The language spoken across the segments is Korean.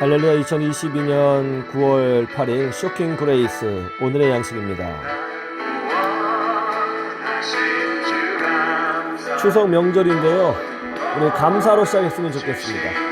할렐루야. 2022년 9월 8일 쇼킹 그레이스 오늘의 양식입니다. 추석 명절인데요, 우리 감사로 시작했으면 좋겠습니다.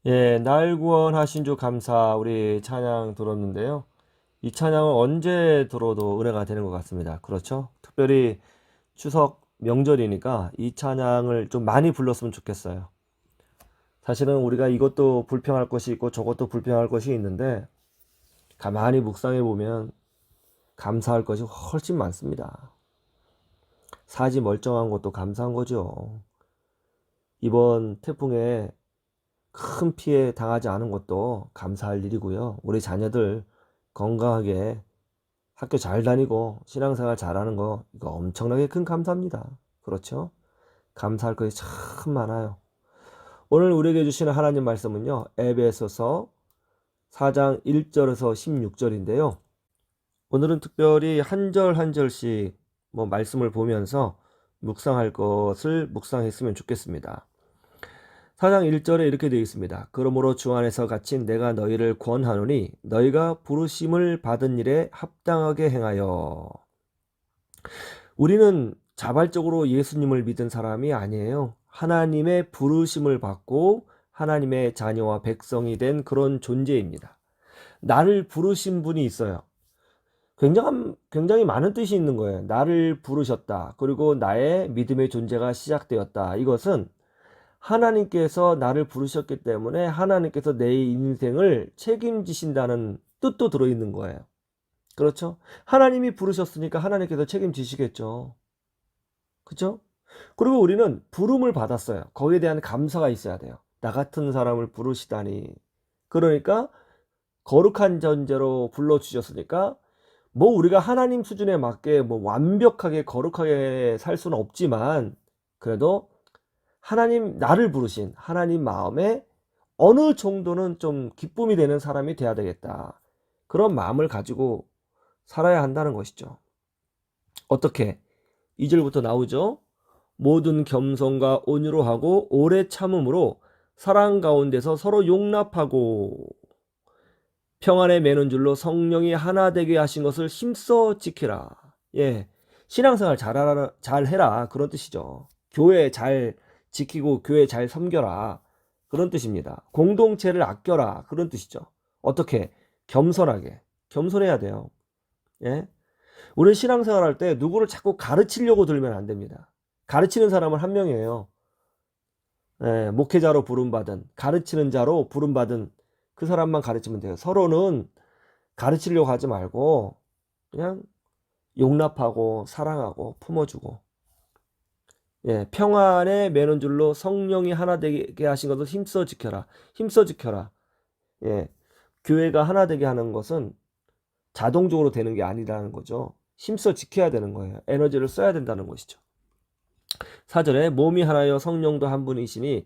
예, 날 구원하신 주 감사, 우리 찬양 들었는데요. 이 찬양은 언제 들어도 은혜가 되는 것 같습니다. 그렇죠? 특별히 추석 명절이니까 이 찬양을 좀 많이 불렀으면 좋겠어요. 사실은 우리가 이것도 불평할 것이 있고 저것도 불평할 것이 있는데, 가만히 묵상해 보면 감사할 것이 훨씬 많습니다. 사지 멀쩡한 것도 감사한 거죠. 이번 태풍에 큰 피해 당하지 않은 것도 감사할 일이고요. 우리 자녀들 건강하게 학교 잘 다니고 신앙생활 잘하는 거, 이거 엄청나게 큰 감사입니다. 그렇죠? 감사할 것이 참 많아요. 오늘 우리에게 주시는 하나님 말씀은요, 에베소서 4장 1절에서 16절인데요. 오늘은 특별히 한 절 한 절씩 말씀을 보면서 묵상할 것을 묵상했으면 좋겠습니다. 4장 1절에 이렇게 되어 있습니다. 그러므로 주 안에서 갇힌 내가 너희를 권하노니 너희가 부르심을 받은 일에 합당하게 행하여. 우리는 자발적으로 예수님을 믿은 사람이 아니에요. 하나님의 부르심을 받고 하나님의 자녀와 백성이 된 그런 존재입니다. 나를 부르신 분이 있어요. 굉장히 많은 뜻이 있는 거예요. 나를 부르셨다. 그리고 나의 믿음의 존재가 시작되었다. 이것은 하나님께서 나를 부르셨기 때문에 하나님께서 내 인생을 책임지신다는 뜻도 들어있는 거예요. 그렇죠? 하나님이 부르셨으니까 하나님께서 책임지시겠죠. 그렇죠? 그리고 우리는 부름을 받았어요. 거기에 대한 감사가 있어야 돼요. 나 같은 사람을 부르시다니. 그러니까 거룩한 존재로 불러주셨으니까 뭐 우리가 하나님 수준에 맞게 뭐 완벽하게 거룩하게 살 수는 없지만 그래도 하나님 나를 부르신 하나님 마음에 어느 정도는 좀 기쁨이 되는 사람이 돼야 되겠다. 그런 마음을 가지고 살아야 한다는 것이죠. 어떻게? 2절부터 나오죠. 모든 겸손과 온유로 하고 오래 참음으로 사랑 가운데서 서로 용납하고 평안에 매는 줄로 성령이 하나 되게 하신 것을 힘써 지키라. 예. 신앙생활 잘해라. 그런 뜻이죠. 교회 잘 지키고 교회 잘 섬겨라. 그런 뜻입니다. 공동체를 아껴라. 그런 뜻이죠. 어떻게? 겸손하게. 겸손해야 돼요. 예. 우리 신앙생활 할 때 누구를 자꾸 가르치려고 들면 안 됩니다. 가르치는 사람은 한 명이에요. 예, 목회자로 부름받은, 가르치는 자로 부름받은 그 사람만 가르치면 돼요. 서로는 가르치려고 하지 말고 그냥 용납하고 사랑하고 품어주고, 예, 평안에 매는 줄로 성령이 하나 되게 하신 것을 힘써 지켜라. 힘써 지켜라. 예, 교회가 하나 되게 하는 것은 자동적으로 되는 게 아니라는 거죠. 힘써 지켜야 되는 거예요. 에너지를 써야 된다는 것이죠. 4절에 몸이 하나여 성령도 한 분이시니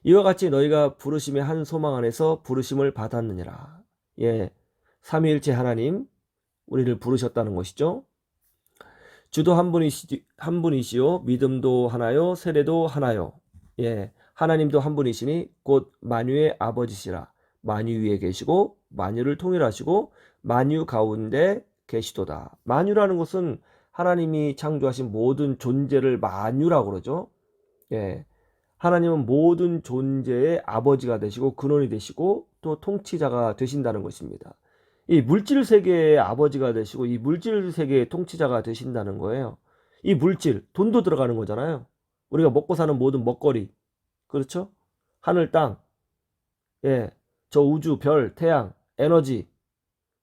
이와 같이 너희가 부르심의 한 소망 안에서 부르심을 받았느니라. 예, 삼위일체 하나님 우리를 부르셨다는 것이죠. 주도 한 분이시요 믿음도 하나요 세례도 하나요. 예, 하나님도 한 분이시니 곧 만유의 아버지시라. 만유 위에 계시고 만유를 통일하시고 만유 가운데 계시도다. 만유라는 것은 하나님이 창조하신 모든 존재를 만유라고 그러죠. 예, 하나님은 모든 존재의 아버지가 되시고 근원이 되시고 또 통치자가 되신다는 것입니다. 이 물질 세계의 아버지가 되시고 이 물질 세계의 통치자가 되신다는 거예요. 이 물질, 돈도 들어가는 거잖아요. 우리가 먹고 사는 모든 먹거리, 그렇죠? 하늘, 땅, 예, 저 우주, 별, 태양, 에너지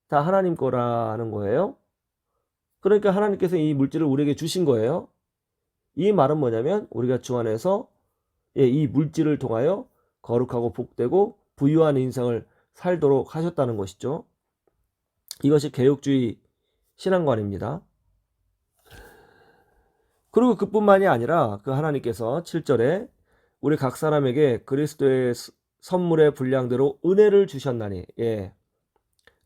다 하나님 거라는 거예요. 그러니까 하나님께서 이 물질을 우리에게 주신 거예요. 이 말은 뭐냐면 우리가 주 안에서, 예, 이 물질을 통하여 거룩하고 복되고 부유한 인생을 살도록 하셨다는 것이죠. 이것이 개혁주의 신앙관입니다. 그리고 그뿐만이 아니라 그 하나님께서 7절에 우리 각 사람에게 그리스도의 선물의 분량대로 은혜를 주셨나니, 예,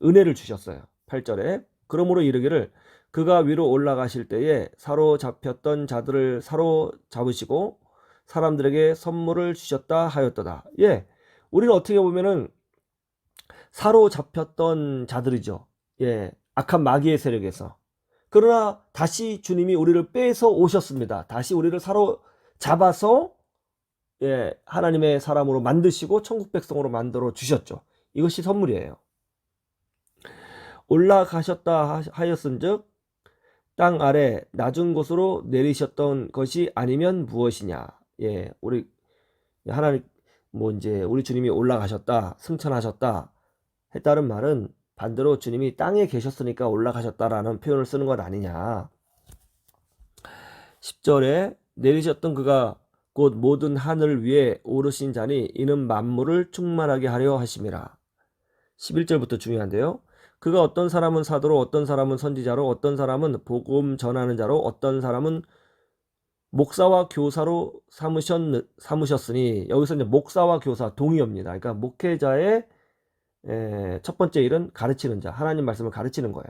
은혜를 주셨어요. 8절에 그러므로 이르기를 그가 위로 올라가실 때에 사로잡혔던 자들을 사로잡으시고 사람들에게 선물을 주셨다 하였도다. 예, 우리는 어떻게 보면은 사로잡혔던 자들이죠. 예, 악한 마귀의 세력에서. 그러나 다시 주님이 우리를 빼서 오셨습니다. 다시 우리를 사로잡아서, 예, 하나님의 사람으로 만드시고 천국 백성으로 만들어 주셨죠. 이것이 선물이에요. 올라가셨다 하였은즉 땅 아래 낮은 곳으로 내리셨던 것이 아니면 무엇이냐. 예, 우리 하나님 뭐 이제 우리 주님이 올라가셨다, 승천하셨다 했다는 말은 반대로 주님이 땅에 계셨으니까 올라가셨다라는 표현을 쓰는 것 아니냐. 10절에 내리셨던 그가 곧 모든 하늘 위에 오르신 자니 이는 만물을 충만하게 하려 하심이라. 11절부터 중요한데요. 그가 어떤 사람은 사도로 어떤 사람은 선지자로 어떤 사람은 복음 전하는 자로 어떤 사람은 목사와 교사로 삼으셨으니 여기서 이제 목사와 교사 동의어입니다. 그러니까 목회자의 첫 번째 일은 가르치는 자, 하나님 말씀을 가르치는 거예요.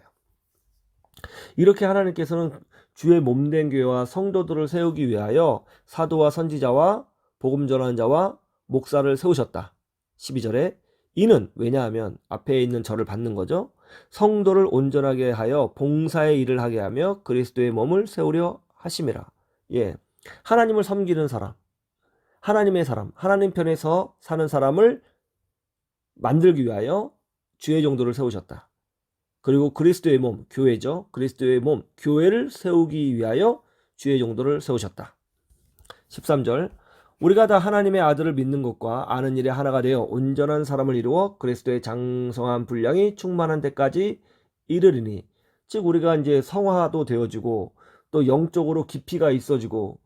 이렇게 하나님께서는 주의 몸된 교회와 성도들을 세우기 위하여 사도와 선지자와 복음 전하는 자와 목사를 세우셨다. 12절에 이는 왜냐하면 앞에 있는 저를 받는 거죠. 성도를 온전하게 하여 봉사의 일을 하게 하며 그리스도의 몸을 세우려 하심이라. 예, 하나님을 섬기는 사람, 하나님의 사람, 하나님 편에서 사는 사람을 만들기 위하여 주의 종도를 세우셨다. 그리고 그리스도의 몸, 교회죠. 그리스도의 몸, 교회를 세우기 위하여 주의 종도를 세우셨다. 13절 우리가 다 하나님의 아들을 믿는 것과 아는 일에 하나가 되어 온전한 사람을 이루어 그리스도의 장성한 분량이 충만한 데까지 이르리니, 즉 우리가 이제 성화도 되어지고 또 영적으로 깊이가 있어지고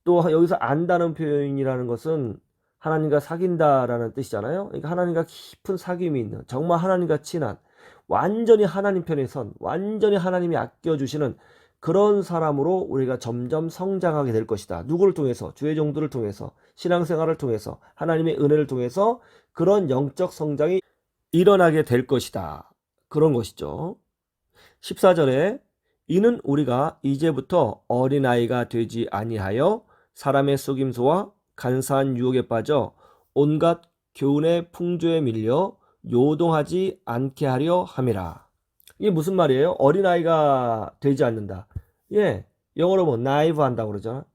또 여기서 안다는 표현이라는 것은 하나님과 사귄다라는 뜻이잖아요. 그러니까 하나님과 깊은 사귐이 있는, 정말 하나님과 친한, 완전히 하나님 편에 선, 완전히 하나님이 아껴주시는 그런 사람으로 우리가 점점 성장하게 될 것이다. 누구를 통해서? 주의 종들을 통해서, 신앙생활을 통해서, 하나님의 은혜를 통해서 그런 영적 성장이 일어나게 될 것이다. 그런 것이죠. 14절에 이는 우리가 이제부터 어린아이가 되지 아니하여 사람의 속임수와 간사한 유혹에 빠져 온갖 교훈의 풍조에 밀려 요동하지 않게 하려 함이라. 이게 무슨 말이에요? 어린아이가 되지 않는다. 예, 영어로 뭐 naive 한다고 그러잖아.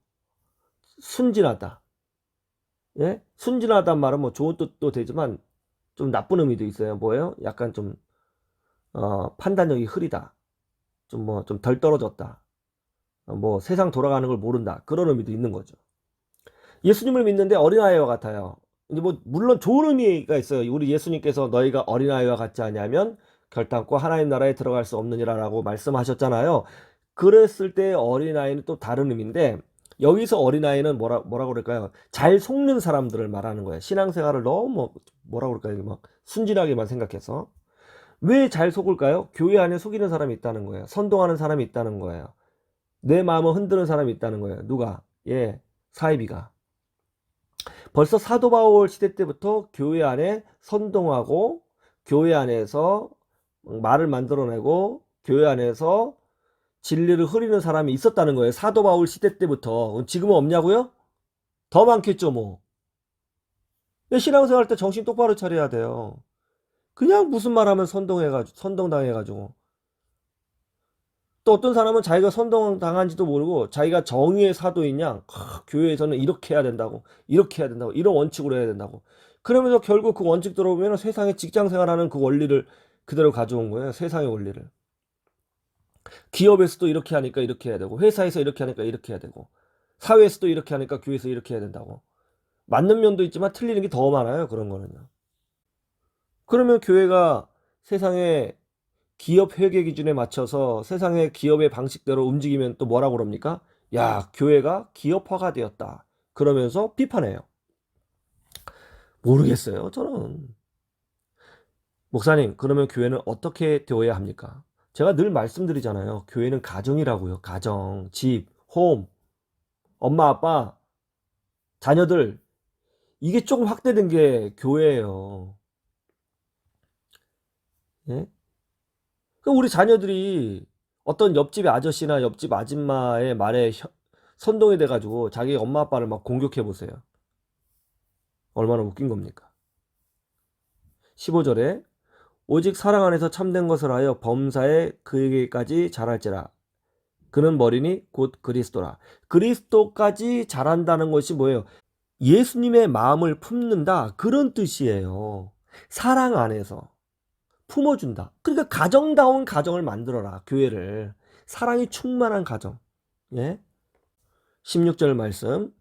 순진하다. 예? 순진하다는 말은 뭐 좋은 뜻도 되지만 좀 나쁜 의미도 있어요. 뭐예요? 약간 좀 판단력이 흐리다. 좀 덜 떨어졌다. 뭐 세상 돌아가는 걸 모른다. 그런 의미도 있는 거죠. 예수님을 믿는데 어린아이와 같아요. 이제 뭐 물론 좋은 의미가 있어요. 우리 예수님께서 너희가 어린아이와 같지 않냐면 결단코 하나님 나라에 들어갈 수 없느니라라고 말씀하셨잖아요. 그랬을 때 어린아이는 또 다른 의미인데 여기서 어린아이는 뭐라고 그럴까요? 잘 속는 사람들을 말하는 거예요. 신앙생활을 너무 뭐라고 그럴까요? 막 순진하게만 생각해서. 왜 잘 속을까요? 교회 안에 속이는 사람이 있다는 거예요. 선동하는 사람이 있다는 거예요. 내 마음을 흔드는 사람이 있다는 거예요. 누가? 예, 사이비가. 벌써 사도 바울 시대 때부터 교회 안에 선동하고 교회 안에서 말을 만들어내고 교회 안에서 진리를 흐리는 사람이 있었다는 거예요. 사도 바울 시대 때부터. 지금은 없냐고요? 더 많겠죠 뭐. 신앙생활 때 정신 똑바로 차려야 돼요. 그냥 무슨 말하면 선동당해가지고. 또 어떤 사람은 자기가 선동당한지도 모르고 자기가 정의의 사도인 양 교회에서는 이렇게 해야 된다고, 이렇게 해야 된다고, 이런 원칙으로 해야 된다고. 그러면서 결국 그 원칙대로 보면 세상에 직장생활하는 그 원리를 그대로 가져온 거예요. 세상의 원리를. 기업에서도 이렇게 하니까 이렇게 해야 되고, 회사에서 이렇게 하니까 이렇게 해야 되고, 사회에서도 이렇게 하니까 교회에서 이렇게 해야 된다고. 맞는 면도 있지만 틀리는 게 더 많아요. 그런 거는요. 그러면 교회가 세상에 기업 회계 기준에 맞춰서 세상의 기업의 방식대로 움직이면 또 뭐라고 그럽니까? 야, 교회가 기업화가 되었다. 그러면서 비판해요. 모르겠어요, 저는. 목사님, 그러면 교회는 어떻게 되어야 합니까? 제가 늘 말씀드리잖아요. 교회는 가정이라고요. 가정, 집, 홈, 엄마, 아빠, 자녀들. 이게 조금 확대된 게 교회예요. 예? 우리 자녀들이 어떤 옆집 아저씨나 옆집 아줌마의 말에 선동이 돼가지고 자기 엄마 아빠를 막 공격해 보세요. 얼마나 웃긴 겁니까? 15절에 오직 사랑 안에서 참된 것을 하여 범사에 그에게까지 자랄지라. 그는 머리니 곧 그리스도라. 그리스도까지 자란다는 것이 뭐예요? 예수님의 마음을 품는다. 그런 뜻이에요. 사랑 안에서 품어준다. 그러니까 가정다운 가정을 만들어라. 교회를. 사랑이 충만한 가정. 예? 16절 말씀.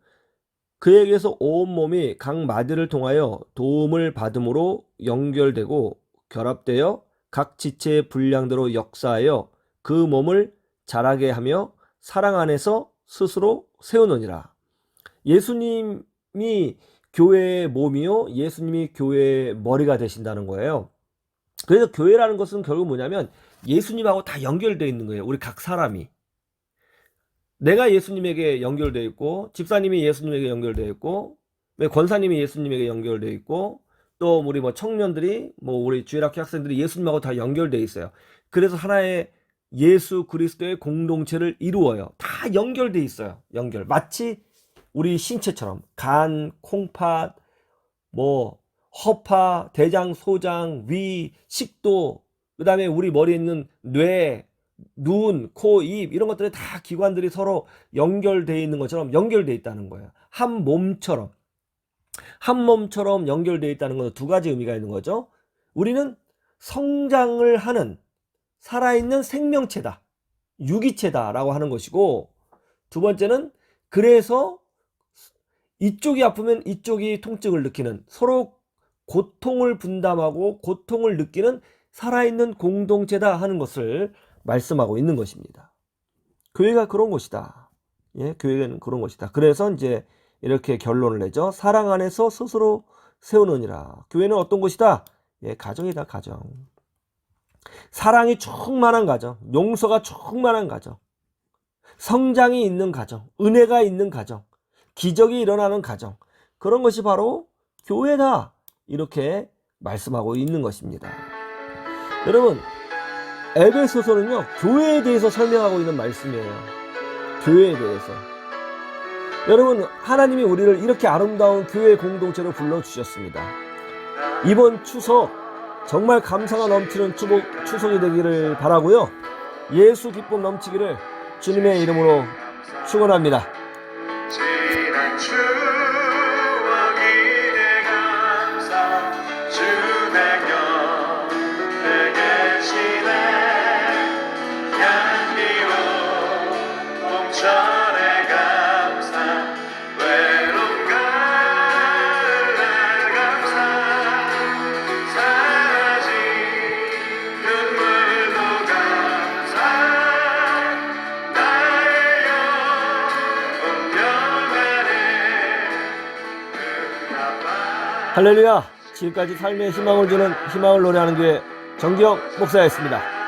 그에게서 온몸이 각 마디를 통하여 도움을 받음으로 연결되고 결합되어 각 지체의 분량대로 역사하여 그 몸을 자라게 하며 사랑 안에서 스스로 세우느니라. 예수님이 교회의 몸이요, 예수님이 교회의 머리가 되신다는 거예요. 그래서 교회라는 것은 결국 뭐냐면 예수님하고 다 연결되어 있는 거예요. 우리 각 사람이. 내가 예수님에게 연결되어 있고, 집사님이 예수님에게 연결되어 있고, 권사님이 예수님에게 연결되어 있고, 또 우리 뭐 청년들이, 뭐 우리 주일학교 학생들이 예수님하고 다 연결되어 있어요. 그래서 하나의 예수 그리스도의 공동체를 이루어요. 다 연결되어 있어요. 연결. 마치 우리 신체처럼 간, 콩팥, 뭐 허파, 대장, 소장, 위, 식도, 그 다음에 우리 머리에 있는 뇌, 눈, 코, 입 이런 것들이 다 기관들이 서로 연결되어 있는 것처럼 연결되어 있다는 거예요. 한 몸처럼 연결되어 있다는 건 두 가지 의미가 있는 거죠. 우리는 성장을 하는 살아있는 생명체다. 유기체다라고 하는 것이고, 두 번째는 그래서 이쪽이 아프면 이쪽이 통증을 느끼는, 서로 고통을 분담하고 고통을 느끼는 살아있는 공동체다 하는 것을 말씀하고 있는 것입니다. 교회가 그런 곳이다. 예, 교회는 그런 것이다. 그래서 이제 이렇게 결론을 내죠. 사랑 안에서 스스로 세우느니라. 교회는 어떤 곳이다? 예, 가정이다, 가정. 사랑이 충만한 가정, 용서가 충만한 가정, 성장이 있는 가정, 은혜가 있는 가정, 기적이 일어나는 가정, 그런 것이 바로 교회다. 이렇게 말씀하고 있는 것입니다. 여러분, 에베소서는요, 교회에 대해서 설명하고 있는 말씀이에요. 교회에 대해서. 여러분, 하나님이 우리를 이렇게 아름다운 교회 공동체로 불러주셨습니다. 이번 추석 정말 감사가 넘치는 추석이 되기를 바라고요. 예수 기쁨 넘치기를 주님의 이름으로 축원합니다. 지난 추억이 내 감사 주내 곁에 계시네 향기로운 봄철의 감사 외로운 가을 감사 사라진 눈물도 감사 나의 영혼 평안에 할렐루야. 지금까지 삶의 희망을 주는 희망을 노래하는 교회 정기영 목사였습니다.